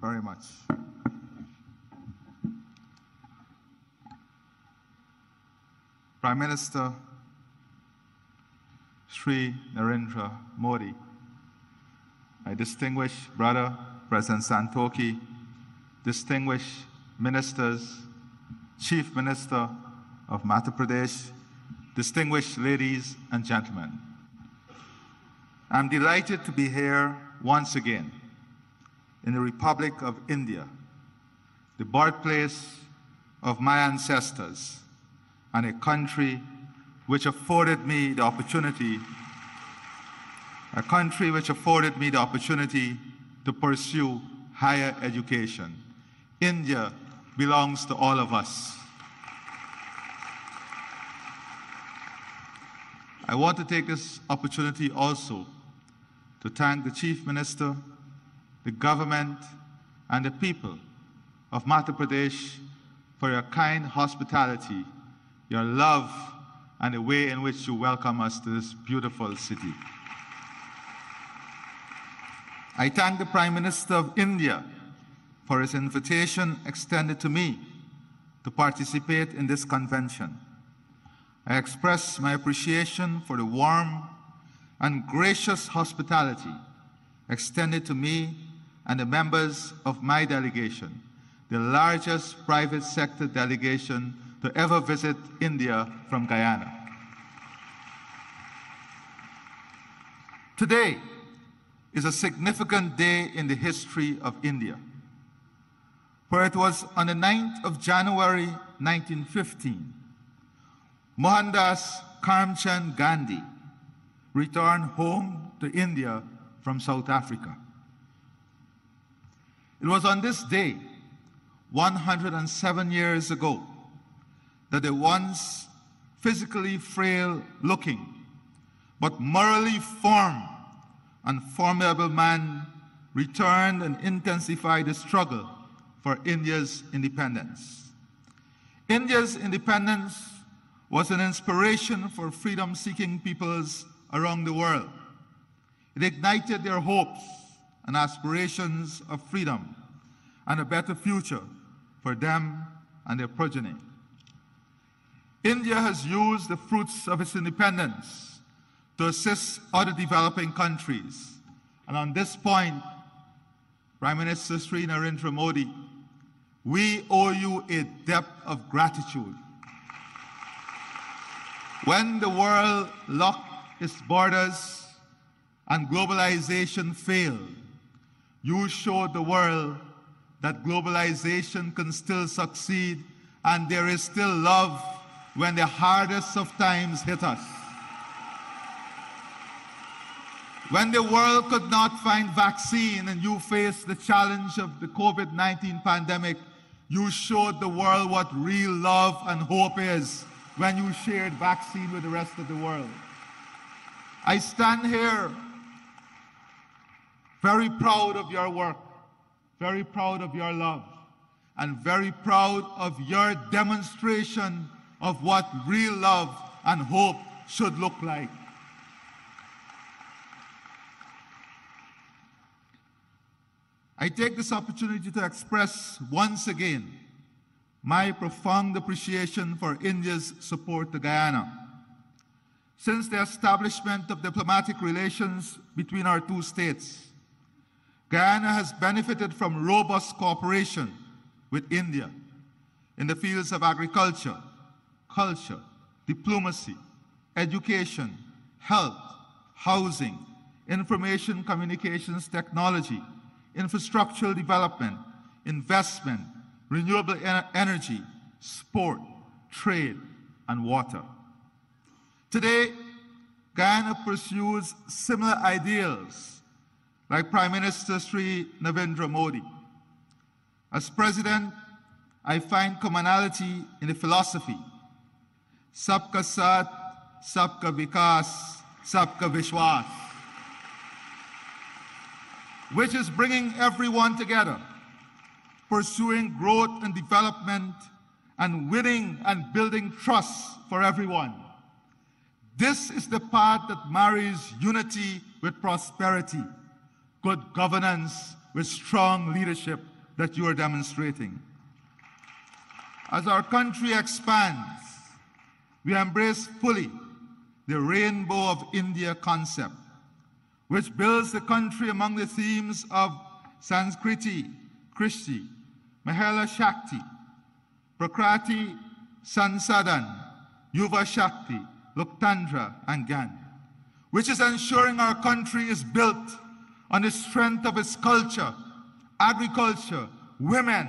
very much. Prime Minister Shri Narendra Modi, my distinguished brother, President Santokhi, distinguished ministers, Chief Minister of Madhya Pradesh, distinguished ladies and gentlemen. I'm delighted to be here once again in the Republic of India, the birthplace of my ancestors, and a country which afforded me the opportunity, to pursue higher education. India belongs to all of us. I want to take this opportunity also to thank the Chief Minister, the government, and the people of Madhya Pradesh for your kind hospitality, your love, and the way in which you welcome us to this beautiful city. I thank the Prime Minister of India for his invitation extended to me to participate in this convention. I express my appreciation for the warm and gracious hospitality extended to me and the members of my delegation, the largest private sector delegation to ever visit India from Guyana. Today is a significant day in the history of India, for it was on the 9th of January 1915, Mohandas Karamchand Gandhi returned home to India from South Africa. It was on this day, 107 years ago, that the once physically frail-looking but morally firm and formidable man returned and intensified the struggle for India's independence. India's independence was an inspiration for freedom-seeking peoples around the world. It ignited their hopes and aspirations of freedom and a better future for them and their progeny. India has used the fruits of its independence to assist other developing countries. And on this point, Prime Minister Shri Narendra Modi, we owe you a debt of gratitude. When the world locked its borders and globalization failed, you showed the world that globalization can still succeed and there is still love when the hardest of times hit us. When the world could not find vaccine and you faced the challenge of the COVID-19 pandemic, you showed the world what real love and hope is when you shared vaccine with the rest of the world. I stand here very proud of your work, very proud of your love, and very proud of your demonstration of what real love and hope should look like. I take this opportunity to express once again my profound appreciation for India's support to Guyana. Since the establishment of diplomatic relations between our two states, Guyana has benefited from robust cooperation with India in the fields of agriculture, culture, diplomacy, education, health, housing, information communications technology, infrastructural development, investment, renewable energy, sport, trade, and water. Today, Guyana pursues similar ideals like Prime Minister Shri Narendra Modi. As President, I find commonality in the philosophy, Sabka Saath, Sabka Vikas, Sabka Vishwas, which is bringing everyone together, pursuing growth and development, and winning and building trust for everyone. This is the path that marries unity with prosperity, good governance with strong leadership, that you are demonstrating. As our country expands, we embrace fully the Rainbow of India concept, which builds the country among the themes of Sanskriti, Krishti, Mahela Shakti, Prakrati, Sansadan, Yuva Shakti, Loktandra, and Gyan, which is ensuring our country is built on the strength of its culture, agriculture, women,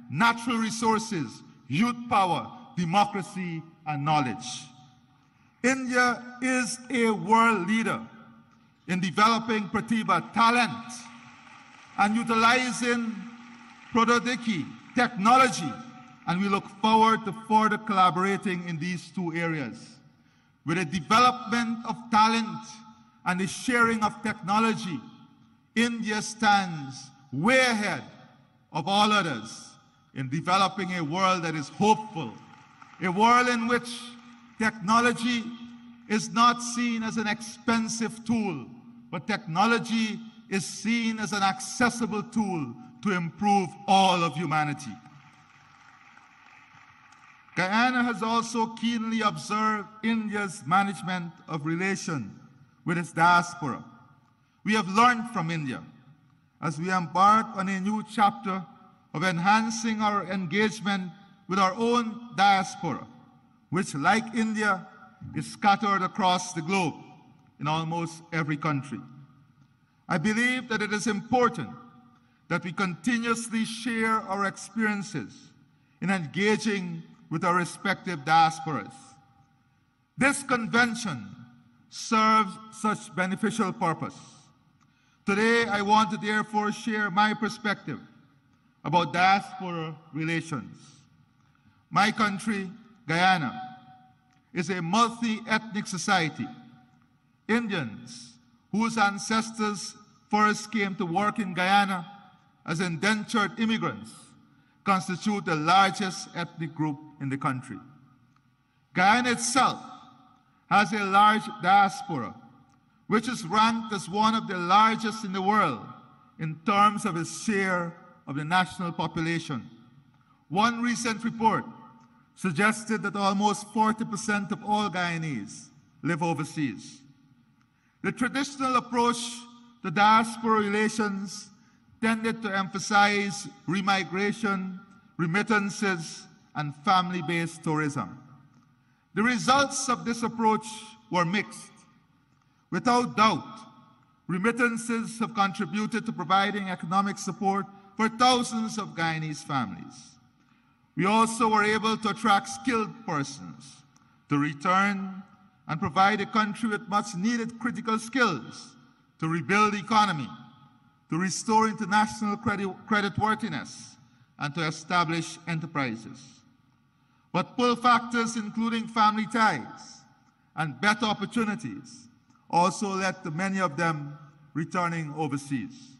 natural resources, youth power, democracy, and knowledge. India is a world leader in developing Pratibha talent and utilizing Prododiki technology, and we look forward to further collaborating in these two areas. With the development of talent and the sharing of technology, India stands way ahead of all others in developing a world that is hopeful, a world in which technology is not seen as an expensive tool, but technology is seen as an accessible tool to improve all of humanity. Guyana has also keenly observed India's management of relation with its diaspora. We have learned from India as we embark on a new chapter of enhancing our engagement with our own diaspora, which, like India, is scattered across the globe in almost every country. I believe that it is important that we continuously share our experiences in engaging with our respective diasporas. This convention serves such beneficial purpose. Today, I want to therefore share my perspective about diaspora relations. My country, Guyana, is a multi-ethnic society. Indians, whose ancestors first came to work in Guyana as indentured immigrants, constitute the largest ethnic group in the country. Guyana itself has a large diaspora, which is ranked as one of the largest in the world in terms of its share of the national population. One recent report suggested that almost 40% of all Guyanese live overseas. The traditional approach to diaspora relations tended to emphasize remigration, remittances, and family-based tourism. The results of this approach were mixed. Without doubt, remittances have contributed to providing economic support for thousands of Guyanese families. We also were able to attract skilled persons to return and provide the country with much-needed critical skills to rebuild the economy, to restore international creditworthiness, and to establish enterprises. But pull factors including family ties and better opportunities also led to many of them returning overseas.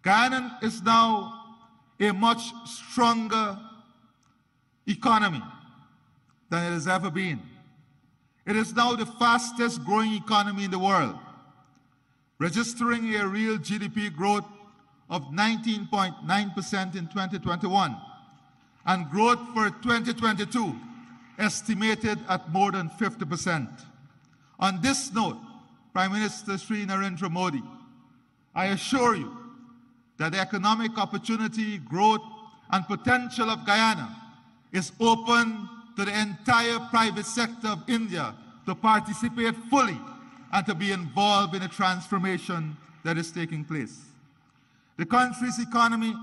Guyana is now a much stronger economy than it has ever been. It is now the fastest growing economy in the world, registering a real GDP growth of 19.9% in 2021, and growth for 2022 estimated at more than 50%. On this note, Prime Minister Sri Narendra Modi, I assure you that the economic opportunity, growth, and potential of Guyana is open to the entire private sector of India to participate fully and to be involved in the transformation that is taking place. The country's economy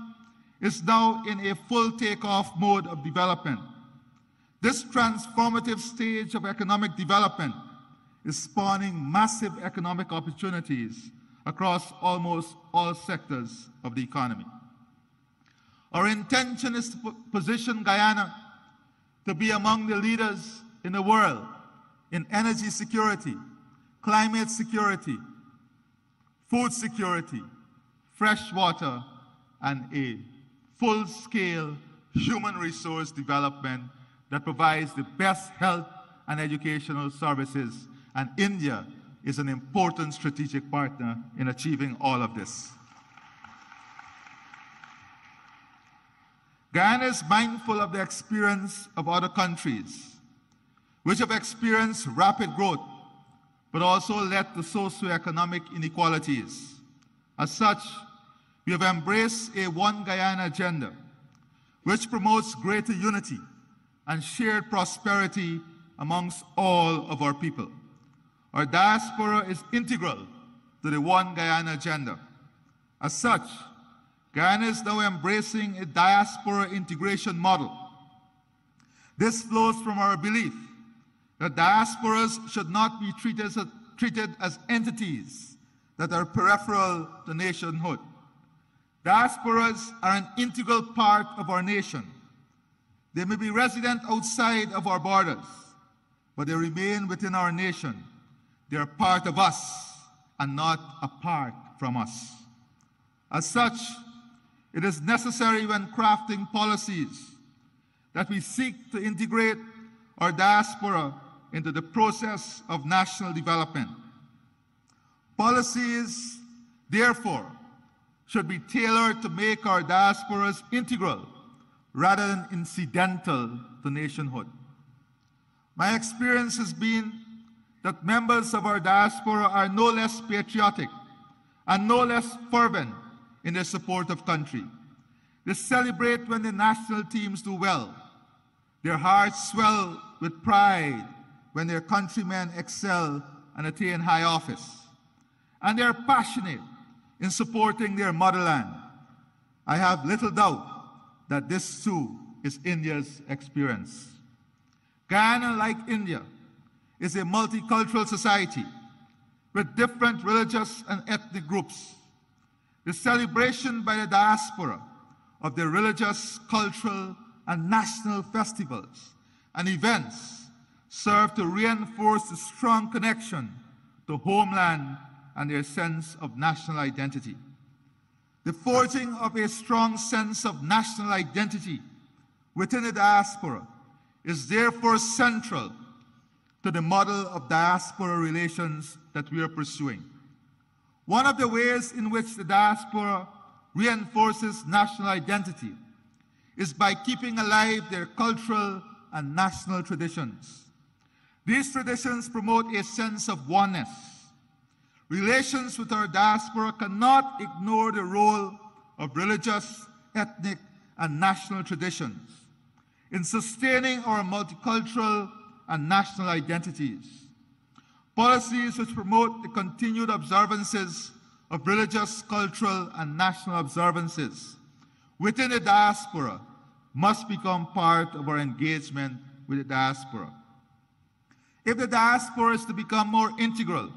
is now in a full takeoff mode of development. This transformative stage of economic development is spawning massive economic opportunities across almost all sectors of the economy. Our intention is to position Guyana to be among the leaders in the world in energy security, climate security, food security, fresh water, and a full-scale human resource development that provides the best health and educational services, and India is an important strategic partner in achieving all of this. Guyana is mindful of the experience of other countries, which have experienced rapid growth, but also led to socioeconomic inequalities. As such, we have embraced a One Guyana agenda, which promotes greater unity and shared prosperity amongst all of our people. Our diaspora is integral to the One Guyana agenda. As such, Guyana is now embracing a diaspora integration model. This flows from our belief that diasporas should not be treated as entities that are peripheral to nationhood. Diasporas are an integral part of our nation. They may be resident outside of our borders, but they remain within our nation. They are part of us and not apart from us. As such, it is necessary when crafting policies that we seek to integrate our diaspora into the process of national development. Policies, therefore, should be tailored to make our diasporas integral rather than incidental to nationhood. My experience has been that members of our diaspora are no less patriotic and no less fervent in their support of country. They celebrate when the national teams do well. Their hearts swell with pride when their countrymen excel and attain high office. And they are passionate in supporting their motherland. I have little doubt that this too is India's experience. Guyana, like India, is a multicultural society with different religious and ethnic groups. The celebration by the diaspora of their religious, cultural, and national festivals and events serve to reinforce the strong connection to homeland and their sense of national identity. The forging of a strong sense of national identity within the diaspora is therefore central to the model of diaspora relations that we are pursuing. One of the ways in which the diaspora reinforces national identity is by keeping alive their cultural and national traditions. These traditions promote a sense of oneness. Relations with our diaspora cannot ignore the role of religious, ethnic, and national traditions in sustaining our multicultural and national identities. Policies which promote the continued observances of religious, cultural, and national observances within the diaspora must become part of our engagement with the diaspora. If the diaspora is to become more integral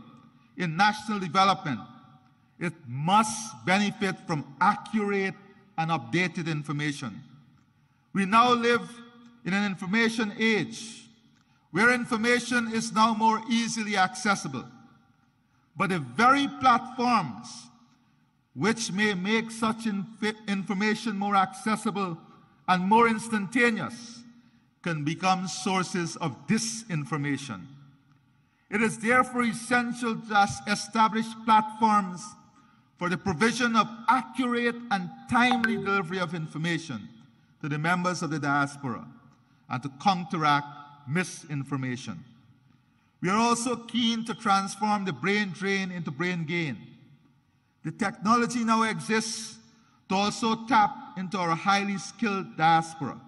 in national development, it must benefit from accurate and updated information. We now live in an information age where information is now more easily accessible. But the very platforms which may make such information more accessible and more instantaneous can become sources of disinformation. It is therefore essential to establish platforms for the provision of accurate and timely delivery of information to the members of the diaspora and to counteract misinformation. We are also keen to transform the brain drain into brain gain. The technology now exists to also tap into our highly skilled diaspora.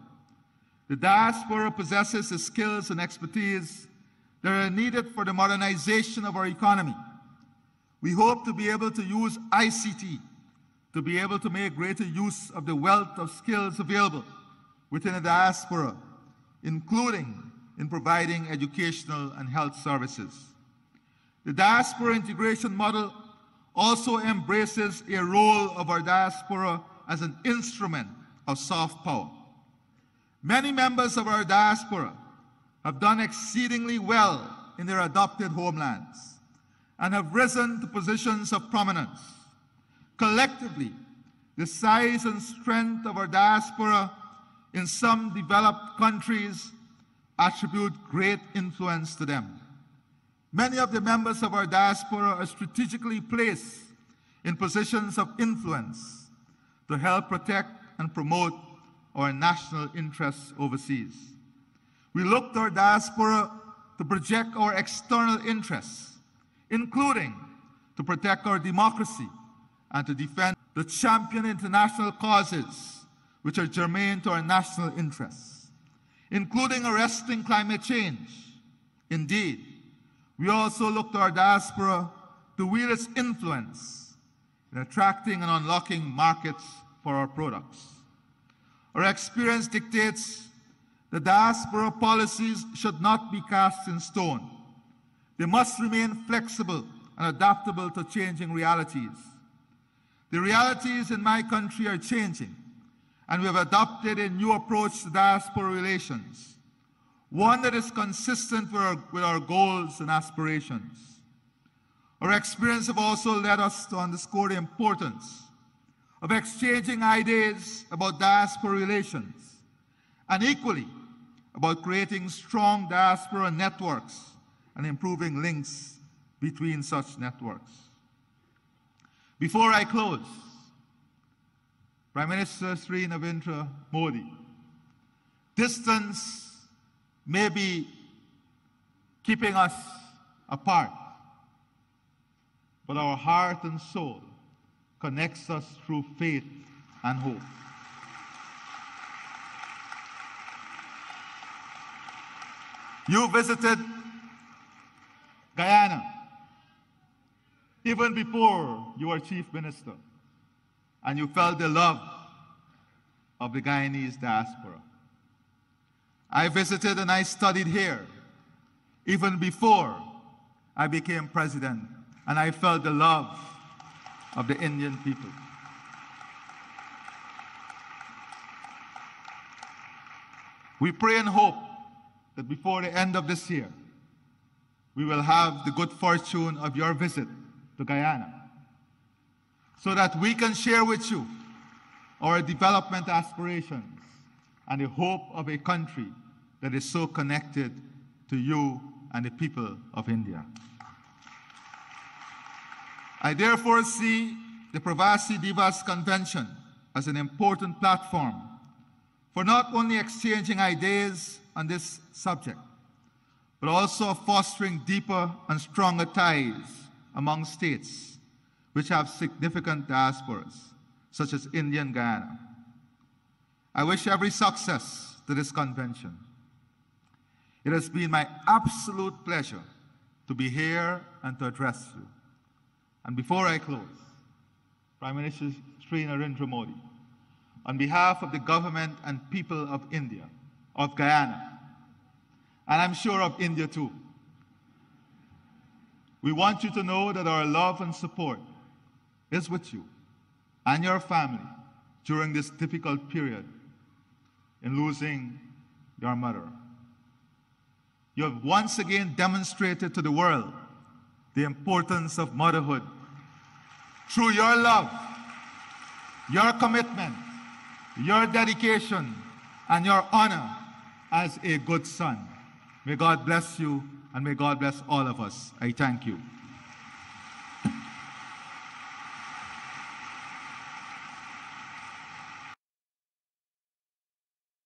The diaspora possesses the skills and expertise that are needed for the modernization of our economy. We hope to be able to use ICT to be able to make greater use of the wealth of skills available within the diaspora, including in providing educational and health services. The diaspora integration model also embraces a role of our diaspora as an instrument of soft power. Many members of our diaspora have done exceedingly well in their adopted homelands and have risen to positions of prominence. Collectively, the size and strength of our diaspora in some developed countries attribute great influence to them. Many of the members of our diaspora are strategically placed in positions of influence to help protect and promote our national interests overseas. We look to our diaspora to project our external interests, including to protect our democracy and to defend, to champion international causes which are germane to our national interests, including arresting climate change. Indeed, we also look to our diaspora to wield its influence in attracting and unlocking markets for our products. Our experience dictates that diaspora policies should not be cast in stone. They must remain flexible and adaptable to changing realities. The realities in my country are changing, and we have adopted a new approach to diaspora relations, one that is consistent with our goals and aspirations. Our experience have also led us to underscore the importance of exchanging ideas about diaspora relations, and equally about creating strong diaspora networks and improving links between such networks. Before I close, Prime Minister Sri Narendra Modi, distance may be keeping us apart, but our heart and soul connects us through faith and hope. You visited Guyana even before you were Chief Minister, and you felt the love of the Guyanese diaspora. I visited and I studied here even before I became president, and I felt the love of the Indian people. We pray and hope that before the end of this year, we will have the good fortune of your visit to Guyana, so that we can share with you our development aspirations and the hope of a country that is so connected to you and the people of India. I therefore see the Pravasi Divas Convention as an important platform for not only exchanging ideas on this subject, but also fostering deeper and stronger ties among states which have significant diasporas, such as India and Guyana. I wish every success to this convention. It has been my absolute pleasure to be here and to address you. And before I close, Prime Minister Sri Narendra Modi, on behalf of the government and people of India, of Guyana, and I'm sure of India too, we want you to know that our love and support is with you and your family during this difficult period in losing your mother. You have once again demonstrated to the world the importance of motherhood through your love, your commitment, your dedication, and your honor as a good son. May God bless you, and may God bless all of us. I thank you.